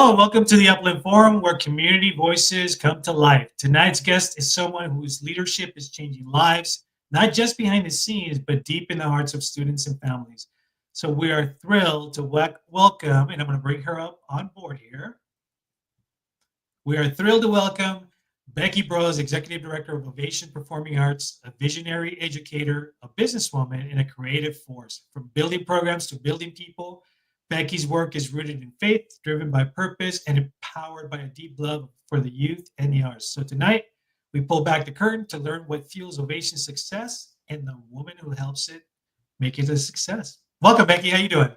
Hello, welcome to the Upland Forum where community voices come to life. Tonight's guest is someone whose leadership is changing lives, not just behind the scenes, but deep in the hearts of students and families. So we are thrilled to welcome, and I'm going to bring her up on board here. We are thrilled to welcome Becky Bros, Executive Director of Ovation Performing Arts, a visionary educator, a businesswoman, and a creative force. From building programs to building people, Becky's work is rooted in faith, driven by purpose, and empowered by a deep love for the youth and the arts. So tonight, we pull back the curtain to learn what fuels Ovation's success and the woman who helps it make it a success. Welcome, Becky. How you doing?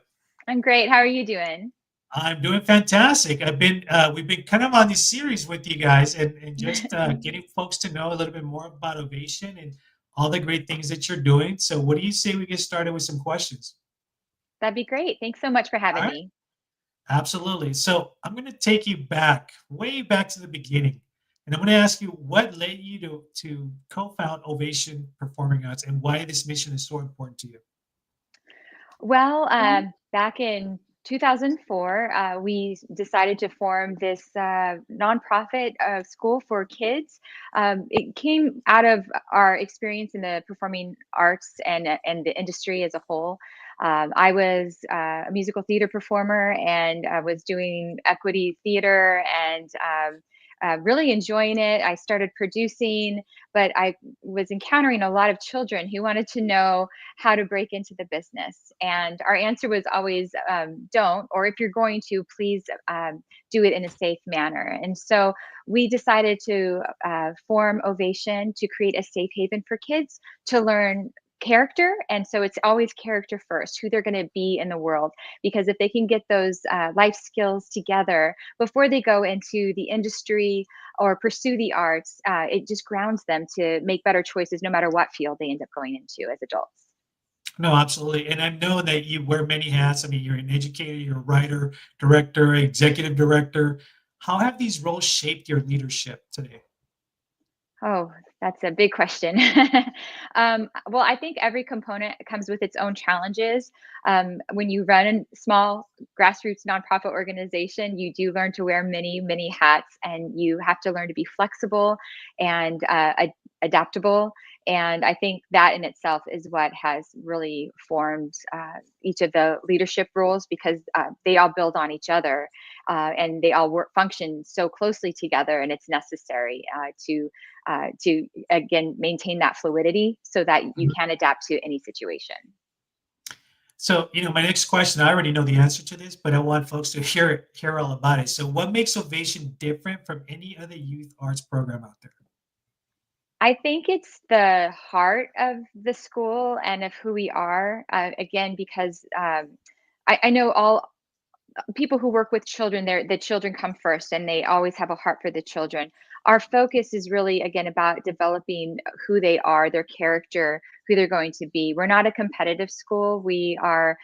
I'm great. How are you doing? I'm doing fantastic. We've been kind of on this series with you guys and just getting folks to know a little bit more about Ovation and all the great things that you're doing. So what do you say we get started with some questions? That'd be great. Thanks so much for All having right, me. absolutely. So I'm going to take you back, way back to the beginning. And I'm going to ask you what led you to co-found Ovation Performing Arts and why this mission is so important to you. Well, back in 2004, we decided to form this nonprofit school for kids. It came out of our experience in the performing arts and the industry as a whole. I was a musical theater performer and I was doing equity theater and really enjoying it. I started producing, but I was encountering a lot of children who wanted to know how to break into the business. And our answer was always don't, or if you're going to, please do it in a safe manner. And so we decided to form Ovation to create a safe haven for kids to learn character. And so it's always character first, who they're going to be in the world. Because if they can get those life skills together before they go into the industry or pursue the arts, it just grounds them to make better choices no matter what field they end up going into as adults. No, absolutely. And I know that you wear many hats. I mean, you're an educator, you're a writer, director, executive director. How have these roles shaped your leadership today? Oh, that's a big question. Well, I think every component comes with its own challenges. When you run a small grassroots nonprofit organization, you do learn to wear many, many hats, and you have to learn to be flexible and adaptable. And I think that in itself is what has really formed each of the leadership roles because they all build on each other and they all work function so closely together, and it's necessary to again maintain that fluidity so that you Mhm. can adapt to any situation. So, my next question, I already know the answer to this, but I want folks to hear all about it. So, what makes Ovation different from any other youth arts program out there? I think it's the heart of the school and of who we are. Again, because I know all people who work with children, the children come first and they always have a heart for the children. Our focus is really again about developing who they are, their character, who they're going to be. We're not a competitive school. We are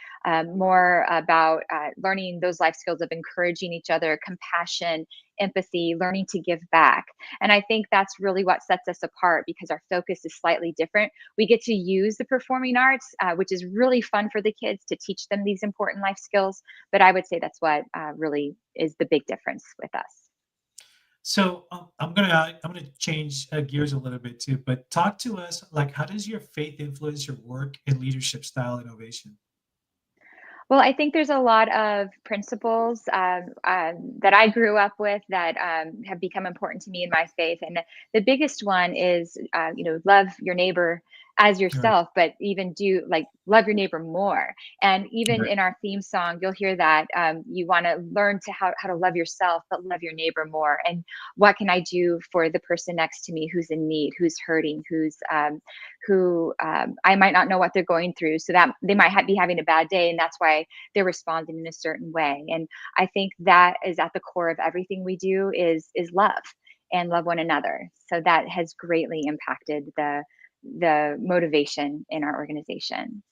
more about learning those life skills of encouraging each other, compassion, empathy, learning to give back. And I think that's really what sets us apart because our focus is slightly different. We get to use the performing arts, which is really fun for the kids to teach them these important life skills, but I would say that's what really is the big difference with us. So, I'm gonna change gears a little bit too, but talk to us like how does your faith influence your work and leadership style innovation? Well, I think there's a lot of principles that I grew up with that have become important to me in my faith, and the biggest one is, love your neighbor as Right, yourself, but even do like love your neighbor more. And even right. in our theme song, you'll hear that you want to learn to how to love yourself, but love your neighbor more. And what can I do for the person next to me who's in need, who's hurting, who I might not know what they're going through. So that they might be having a bad day, and that's why they're responding in a certain way. And I think that is at the core of everything we do is love and love one another. So that has greatly impacted the motivation in our organization.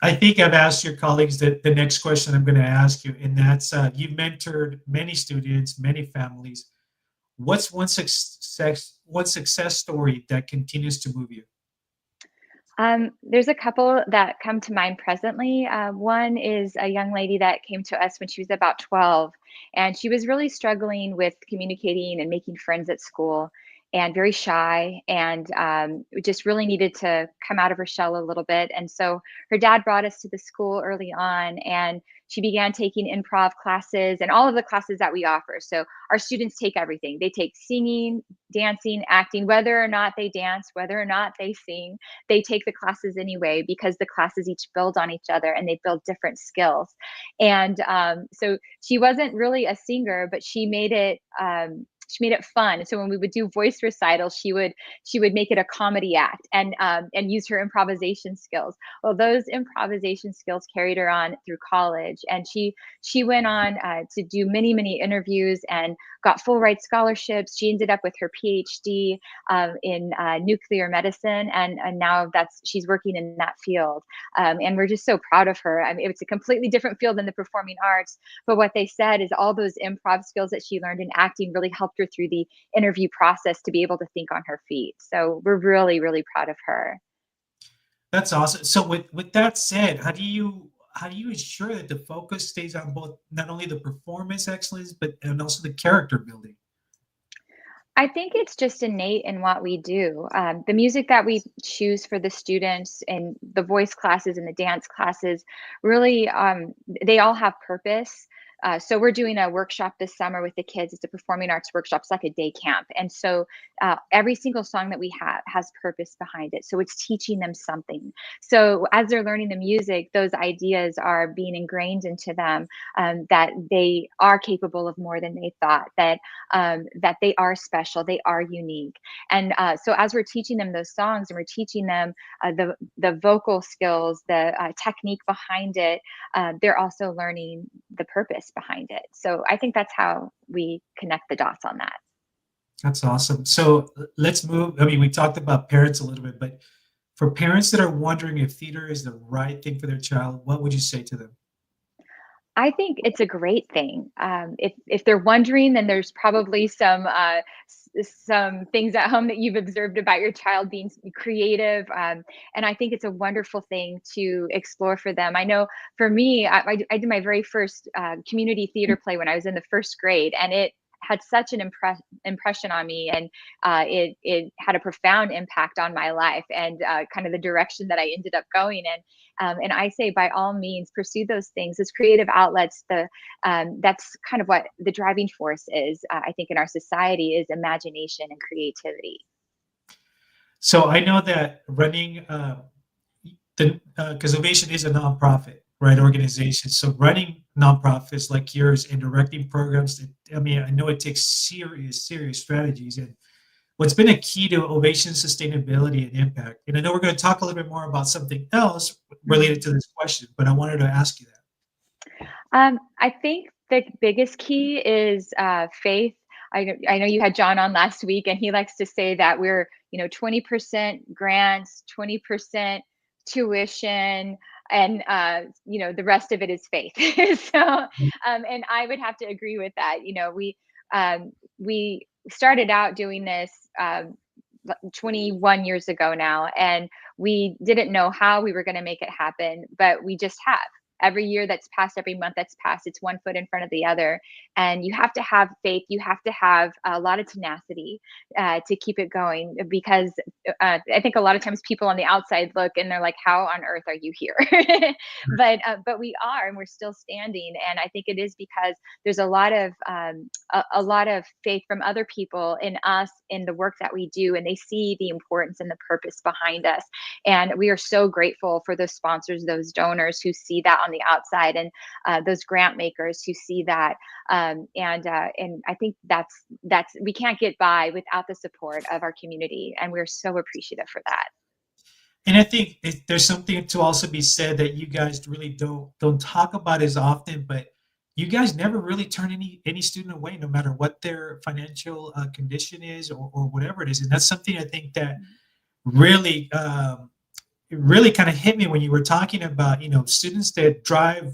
I think I've asked your colleagues that the next question I'm going to ask you, and that's you've mentored many students, many families. What's one success story that continues to move you? There's a couple that come to mind presently. One is a young lady that came to us when she was about 12, and she was really struggling with communicating and making friends at school, and very shy, and just really needed to come out of her shell a little bit. And so her dad brought us to the school early on, and she began taking improv classes and all of the classes that we offer. So our students take everything. They take singing, dancing, acting, whether or not they dance, whether or not they sing, they take the classes anyway because the classes each build on each other and they build different skills. And so she wasn't really a singer, but she made it fun. So when we would do voice recitals, she would make it a comedy act and use her improvisation skills. Well, those improvisation skills carried her on through college, and she went on to do many interviews and got full ride scholarships. She ended up with her PhD in nuclear medicine, and now that's she's working in that field. And we're just so proud of her. I mean, it's a completely different field than the performing arts, but what they said is all those improv skills that she learned in acting really helped her through the interview process to be able to think on her feet. So we're really proud of her. That's awesome. So with that said, how do you ensure that the focus stays on both not only the performance excellence but and also the character building? I think it's just innate in what we do. The music that we choose for the students and the voice classes and the dance classes really, they all have purpose. So we're doing a workshop this summer with the kids. It's a performing arts workshop. It's like a day camp. And so every single song that we have has purpose behind it. So it's teaching them something. So as they're learning the music, those ideas are being ingrained into them, that they are capable of more than they thought, that they are special, they are unique. And so as we're teaching them those songs and we're teaching them the vocal skills, the technique behind it, they're also learning the purpose behind it. So I think that's how we connect the dots on that. That's awesome. So let's move. I mean, we talked about parents a little bit, but for parents that are wondering if theater is the right thing for their child, what would you say to them? I think it's a great thing. If they're wondering, then there's probably some things at home that you've observed about your child being creative, and I think it's a wonderful thing to explore for them. I know for me, I did my very first community theater play when I was in the first grade, and it had such an impression on me, and it had a profound impact on my life and kind of the direction that I ended up going in. And I say, by all means, pursue those things, those creative outlets. That's kind of what the driving force is. I think in our society is imagination and creativity. So I know that running the because Ovation is a nonprofit, right, organization. So running nonprofits like yours and directing programs, I mean, I know it takes serious strategies. And what's been a key to Ovation sustainability and impact? And I know we're going to talk a little bit more about something else related to this question, but I wanted to ask you that. I think the biggest key is faith. I know you had John on last week, and he likes to say that we're 20% grants, 20% tuition, and the rest of it is faith. So, and I would have to agree with that. We started out doing this 21 years ago now, and we didn't know how we were going to make it happen, but we just have. Every year that's passed, every month that's passed, it's one foot in front of the other. And you have to have faith. You have to have a lot of tenacity to keep it going, because I think a lot of times people on the outside look and they're like, "How on earth are you here?" But we are, and we're still standing. And I think it is because there's a lot of faith from other people in us, in the work that we do, and they see the importance and the purpose behind us. And we are so grateful for those sponsors, those donors who see that on the outside, and those grant makers who see that. And I think that's we can't get by without the support of our community, and we're so appreciative for that. And I think there's something to also be said that you guys really don't talk about as often, but you guys never really turn any student away, no matter what their financial condition is or whatever it is. And that's something I think that really it really kind of hit me when you were talking about students that drive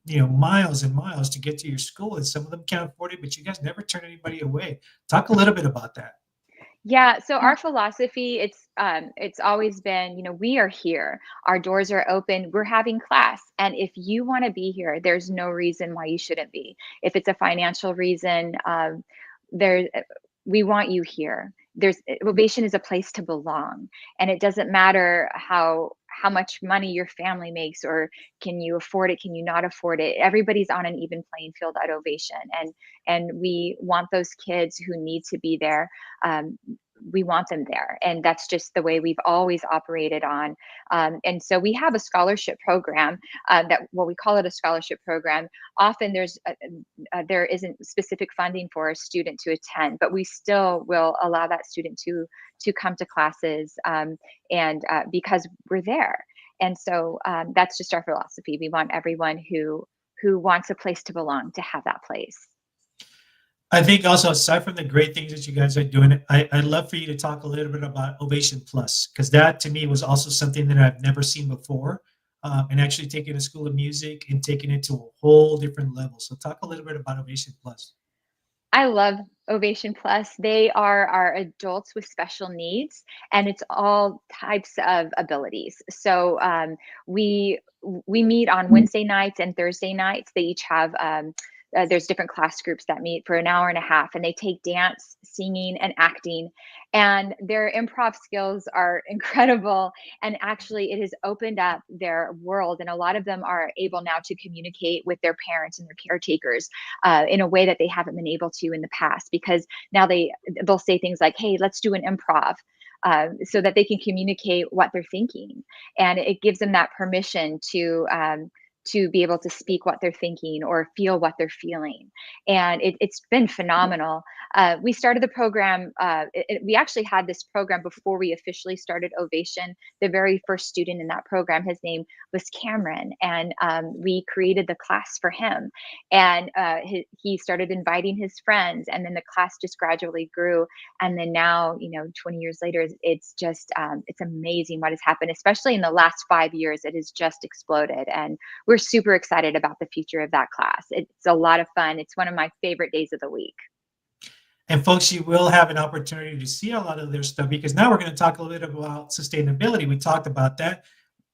miles and miles to get to your school, and some of them can't afford it, but you guys never turn anybody away. Talk a little bit about that. Yeah, so our philosophy, it's always been, we are here. Our doors are open. We're having class. And if you want to be here, there's no reason why you shouldn't be. If it's a financial reason, there we want you here. Ovation is a place to belong. And it doesn't matter how much money your family makes, or can you afford it, can you not afford it. Everybody's on an even playing field at Ovation. And we want those kids who need to be there, um, we want them there, and that's just the way we've always operated on. And so we have a scholarship program, that, well, we call it a scholarship program. Often there isn't specific funding for a student to attend, but we still will allow that student to come to classes, and because we're there. And so that's just our philosophy. We want everyone who wants a place to belong to have that place. I think also aside from the great things that you guys are doing, I'd love for you to talk a little bit about Ovation Plus, because that to me was also something that I've never seen before, and actually taking a school of music and taking it to a whole different level. So talk a little bit about Ovation Plus. I love Ovation Plus. They are our adults with special needs, and it's all types of abilities. So we meet on Wednesday nights and Thursday nights. They each have there's different class groups that meet for an hour and a half, and they take dance, singing, and acting. And their improv skills are incredible. And actually, it has opened up their world. And a lot of them are able now to communicate with their parents and their caretakers in a way that they haven't been able to in the past, because now they'll say things like, "Hey, let's do an improv." So that they can communicate what they're thinking, and it gives them that permission to be able to speak what they're thinking or feel what they're feeling. And it's been phenomenal. We started the program. We actually had this program before we officially started Ovation. The very first student in that program, his name was Cameron, and we created the class for him. And he started inviting his friends, and then the class just gradually grew. And then now, 20 years later, it's just it's amazing what has happened, especially in the last 5 years. It has just exploded, and we're super excited about the future of that class. It's a lot of fun. It's one of my favorite days of the week. And folks, you will have an opportunity to see a lot of their stuff, because now we're going to talk a little bit about sustainability. We talked about that.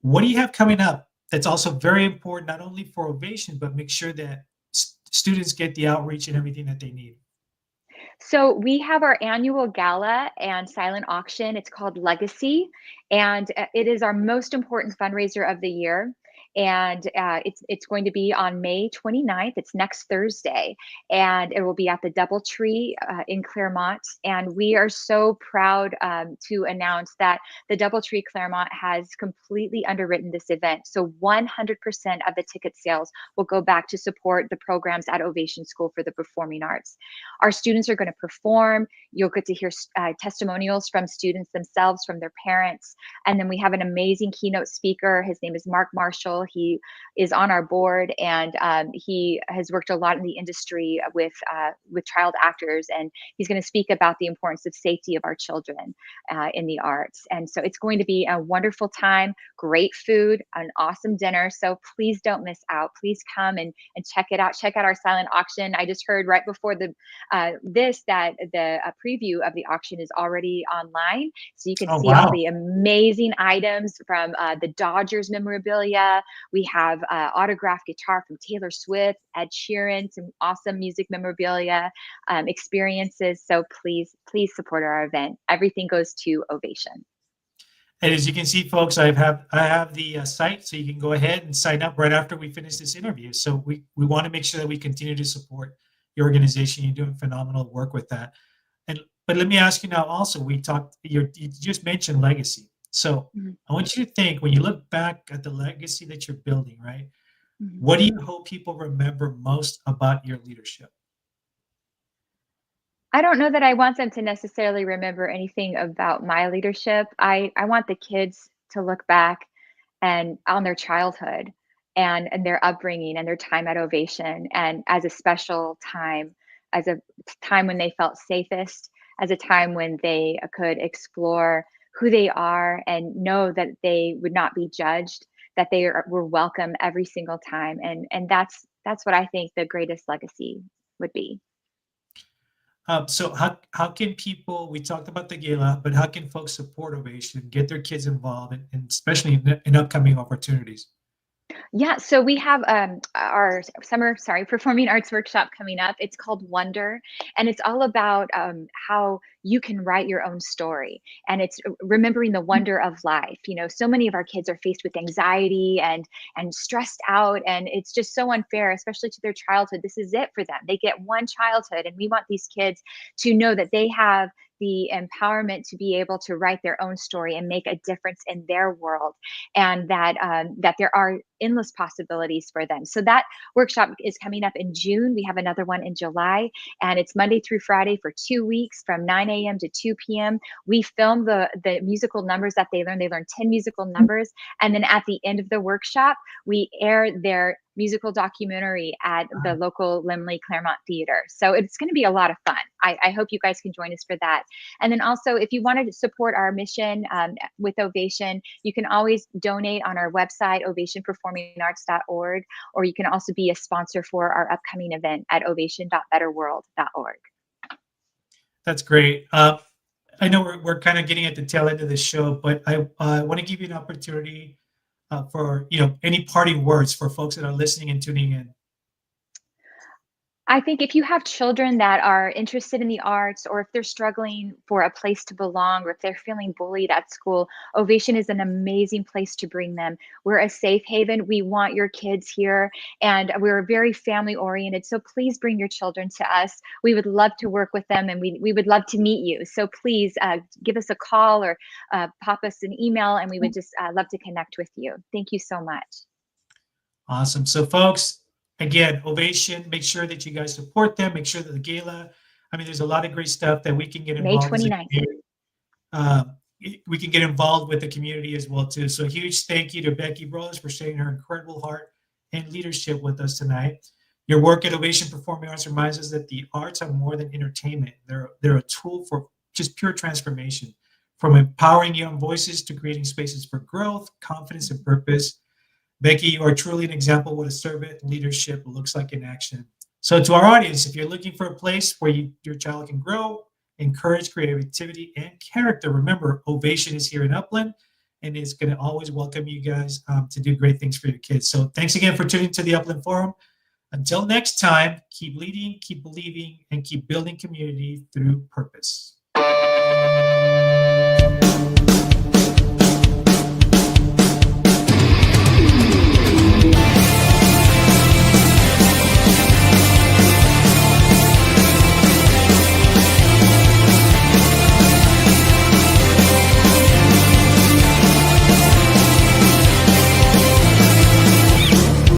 What do you have coming up that's also very important, not only for Ovation, but make sure that students get the outreach and everything that they need? So we have our annual gala and silent auction. It's called Legacy, and it is our most important fundraiser of the year. And it's going to be on May 29th. It's next Thursday, and it will be at the DoubleTree in Claremont. And we are so proud to announce that the DoubleTree Claremont has completely underwritten this event. So 100% of the ticket sales will go back to support the programs at Ovation School for the Performing Arts. Our students are going to perform. You'll get to hear testimonials from students themselves, from their parents. And then we have an amazing keynote speaker. His name is Mark Marshall. He is on our board, and he has worked a lot in the industry with child actors. And he's going to speak about the importance of safety of our children in the arts. And so it's going to be a wonderful time, great food, an awesome dinner. So please don't miss out. Please come and check it out. Check out our silent auction. I just heard right before that the preview of the auction is already online, so you can Oh, see all wow. the amazing items from the Dodgers memorabilia. We have autographed guitar from Taylor Swift, Ed Sheeran, some awesome music memorabilia, experiences. So please support our event. Everything goes to Ovation. And as you can see, folks, I have the site, so you can go ahead and sign up right after we finish this interview. So we want to make sure that we continue to support your organization. You're doing phenomenal work with that. And but let me ask you now. Also, you just mentioned legacy. So Mhm. I want you to think, when you look back at the legacy that you're building, right? Mhm. What do you hope people remember most about your leadership? I don't know that I want them to necessarily remember anything about my leadership. I want the kids to look back and on their childhood and their upbringing and their time at Ovation, and as a special time, as a time when they felt safest, as a time when they could explore who they are and know that they would not be judged, that were welcome every single time. And that's what I think the greatest legacy would be. So how can people, we talked about the gala, but how can folks support Ovation, get their kids involved, and especially in upcoming opportunities? Yeah, so we have our summer, sorry, performing arts workshop coming up. It's called Wonder, and it's all about how you can write your own story, and it's remembering the wonder of life. You know, so many of our kids are faced with anxiety and stressed out, and it's just so unfair, especially to their childhood. This is it for them. They get one childhood, and we want these kids to know that they have the empowerment to be able to write their own story and make a difference in their world, and that there are endless possibilities for them. So that workshop is coming up in June. We have another one in July, and it's Monday through Friday for 2 weeks from 9 a.m. to 2 p.m. We film the musical numbers that they learn. They learn 10 musical numbers, and then at the end of the workshop, we air their musical documentary at the local Limley Claremont Theater. So it's going to be a lot of fun. I hope you guys can join us for that. And then also, if you want to support our mission with Ovation, you can always donate on our website, ovationperformingarts.org, or you can also be a sponsor for our upcoming event at ovation.betterworld.org. That's great. I know we're kind of getting at the tail end of the show, but I want to give you an opportunity for any parting words for folks that are listening and tuning in. I think if you have children that are interested in the arts, or if they're struggling for a place to belong, or if they're feeling bullied at school, Ovation is an amazing place to bring them. We're a safe haven. We want your kids here, and we're very family oriented. So please bring your children to us. We would love to work with them, and we would love to meet you. So please give us a call or pop us an email, and we would just love to connect with you. Thank you so much. Awesome. So, folks, again, Ovation, make sure that you guys support them. Make sure that the gala, I mean, there's a lot of great stuff that we can get May involved as a 29th. community. Um, we can get involved with the community as well too. So, a huge thank you to Becky Brothers for sharing her incredible heart and leadership with us tonight. Your work at Ovation Performing Arts reminds us that the arts are more than entertainment. They're a tool for just pure transformation, from empowering young voices to creating spaces for growth, confidence, and purpose. Becky, you are truly an example of what a servant leadership looks like in action. So, to our audience, if you're looking for a place where your child can grow, encourage creativity and character, remember, Ovation is here in Upland and is going to always welcome you guys to do great things for your kids. So, thanks again for tuning to the Upland Forum. Until next time, keep leading, keep believing, and keep building community through purpose.